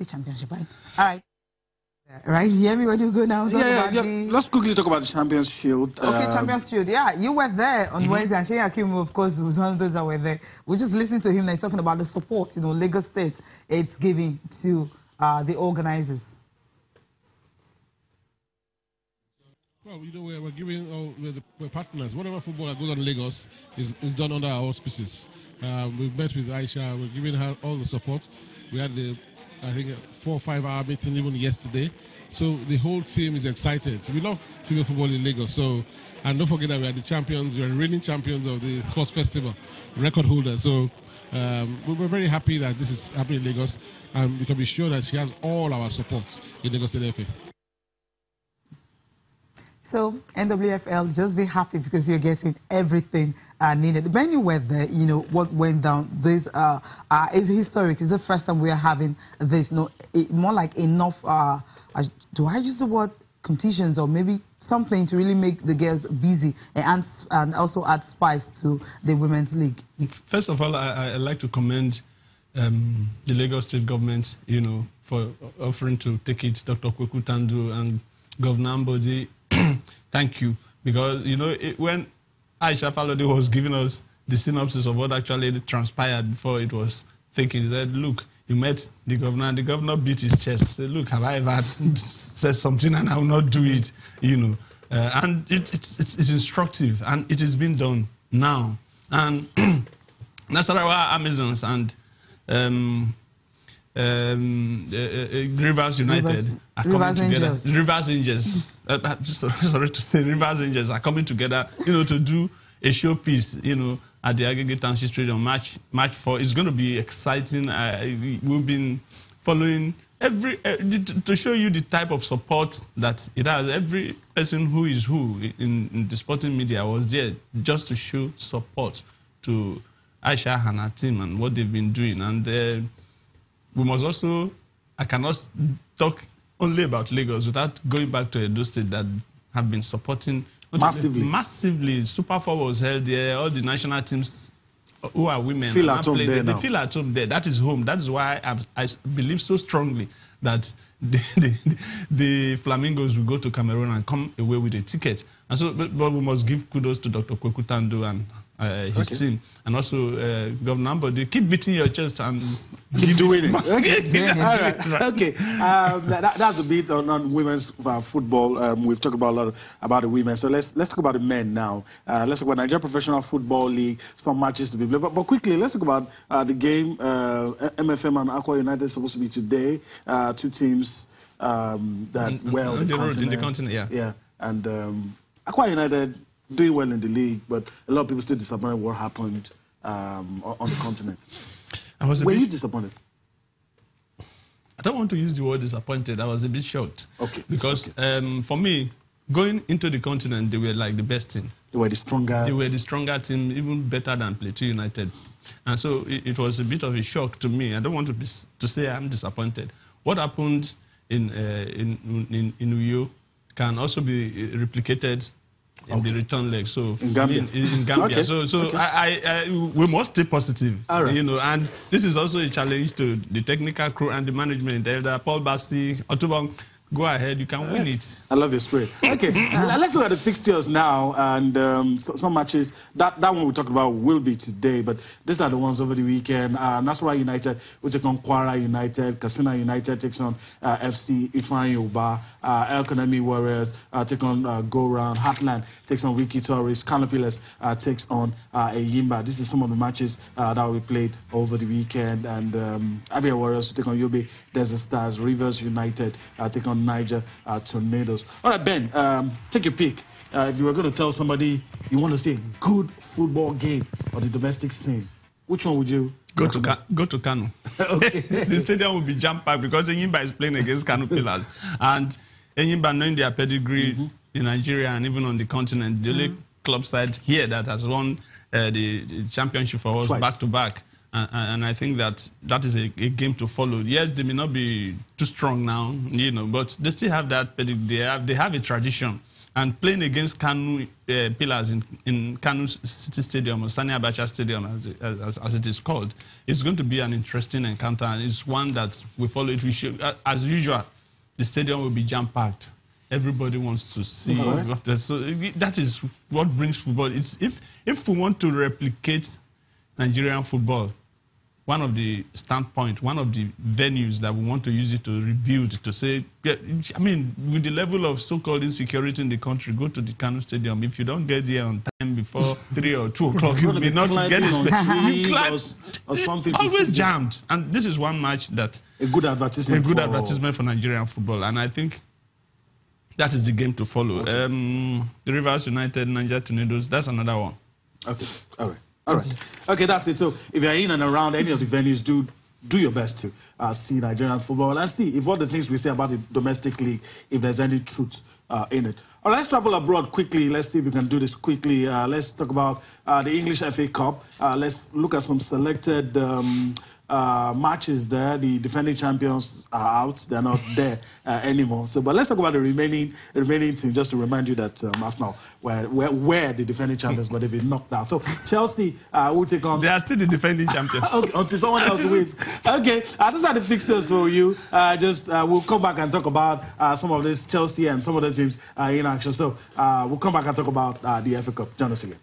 the championship, right? All right. Right, hear me when you go now. Let's quickly talk about the Champions Shield. Okay, Champions Shield. Yeah, you were there on Wednesday, and Sheyi Akim, of course, was one of those that were there. We just listened to him. He's talking about the support, Lagos State it's giving to the organizers. Well, we're giving, we're partners. Whatever football that goes on in Lagos is done under our auspices. We've met with Aisha. We're giving her all the support. We had I think 4 or 5 hour meeting even yesterday. So the whole team is excited. We love female football in Lagos. So, and don't forget that we are the champions. We are the reigning champions of the sports festival, record holders. So we're very happy that this is happening in Lagos, and we can be sure that she has all our support in Lagos State FA. So NWFL, just be happy because you're getting everything needed. When you were there, what went down. This is historic. It's the first time we are having this. More like enough. Do I use the word competitions or maybe something to really make the girls busy and also add spice to the women's league? First of all, I like to commend the Lagos State government, for offering to take it. Dr. Kweku Tandu and Governor Ambode. Thank you, because when Aisha Falode was giving us the synopsis of what actually transpired before it was taken, he said, "Look, you met the governor, and the governor beat his chest. Said, look, have I ever said something and I will not do it?" And it's instructive, and it is being done now. And Nasarawa Amazons and Rivers United are coming together. Rivers Angels. Sorry to say, Rivers Angels are coming together, to do a showpiece, at the Agege Township Stadium, March 4. It's going to be exciting. We've been following to show you the type of support that it has. Every person who is in the sporting media was there just to show support to Aisha and her team and what they've been doing. And we must also, I cannot talk only about Lagos without going back to Edo State that have been supporting massively. Super 4 was held there. All the national teams who are women feel at home there now. They feel at home there. That is home. That is why I believe so strongly that the Flamingos will go to Cameroon and come away with a ticket. And so, but we must give kudos to Dr. Kweku Tandu and his team, and also Governor Ambode. Keep beating your chest and keep doing it. Okay. All right. Okay. That's a bit on women's football. We've talked about a lot about the women. So let's talk about the men now. Let's talk about Nigeria Professional Football League. Some matches to be played. But quickly, let's talk about the game. MFM and Aqua United is supposed to be today. 2 teams that well in the continent. Yeah. And Aqua United doing well in the league, but a lot of people still disappointed what happened on the continent. Were you disappointed? I don't want to use the word disappointed. I was a bit shocked. Okay. Because for me, going into the continent, they were like the best team. They were the stronger. They were the stronger team, even better than Plateau United. And so it was a bit of a shock to me. I don't want to say I'm disappointed. What happened in Uyo can also be replicated in the return leg, so in Gambia. In Gambia. Okay. We must stay positive, right. And this is also a challenge to the technical crew and the management. Elder Paul Basti, Otubong, go ahead, you can win it. I love your spirit. Okay, let's look at the fixtures now, and some matches. That one we talked about will be today, but these are the ones over the weekend. Nasarawa United will take on Kwara United. Katsina United takes on FC Ifeanyi Uba. El Kanemi Warriors take on Go Round. Heartland takes on Wiki Tourist. Kano Pillars takes on Eyimba. This is some of the matches that will be played over the weekend. And Abia Warriors will take on Yobe Desert Stars. Rivers United take on Niger Tornadoes. All right, Ben, take your pick. If you were going to tell somebody you want to see a good football game on the domestic scene, which one would you go to Kano? Okay. The stadium will be jam-packed because Eyimba is playing against Kano Pillars. And Eyimba, knowing their pedigree in Nigeria and even on the continent, the only club side here that has won the championship for us back-to-back. And I think that is a game to follow. Yes, they may not be too strong now, but they still have that. They have a tradition And playing against Kanu Pillars in Kanu City Stadium, or Sani Abacha Stadium, as it is called, it's going to be an interesting encounter, and it's one that we follow it. We should, as usual, the stadium will be jam-packed. Everybody wants to see. So that is what brings football. It's, if we want to replicate Nigerian football, one of the standpoint, one of the venues that we want to use it to rebuild, to say, yeah, I mean, with the level of so-called insecurity in the country, go to the Kanu Stadium. If you don't get there on time before 3 or 2 o'clock, you may not get it. Or something. Always jammed. And this is one match that a good advertisement for Nigerian football. And I think that is the game to follow. Okay. The Rivers United, Niger Tornadoes, that's another one. Okay, all right. All right. Okay, that's it. So if you're in and around any of the venues, do your best to see Nigerian football and see if all the things we say about the domestic league, if there's any truth in it. All right, let's travel abroad quickly. Let's see if we can do this quickly. Let's talk about the English FA Cup. Let's look at some selected matches there. The defending champions are out. They're not there anymore. So, but let's talk about the remaining team, just to remind you that Arsenal were the defending champions, but they've been knocked out. So Chelsea will take on... They are still the defending champions. Okay, until someone else wins. Okay, these are the fixtures for you. We'll come back and talk about some of this Chelsea and some of the teams in action. So we'll come back and talk about the FA Cup. Join us again.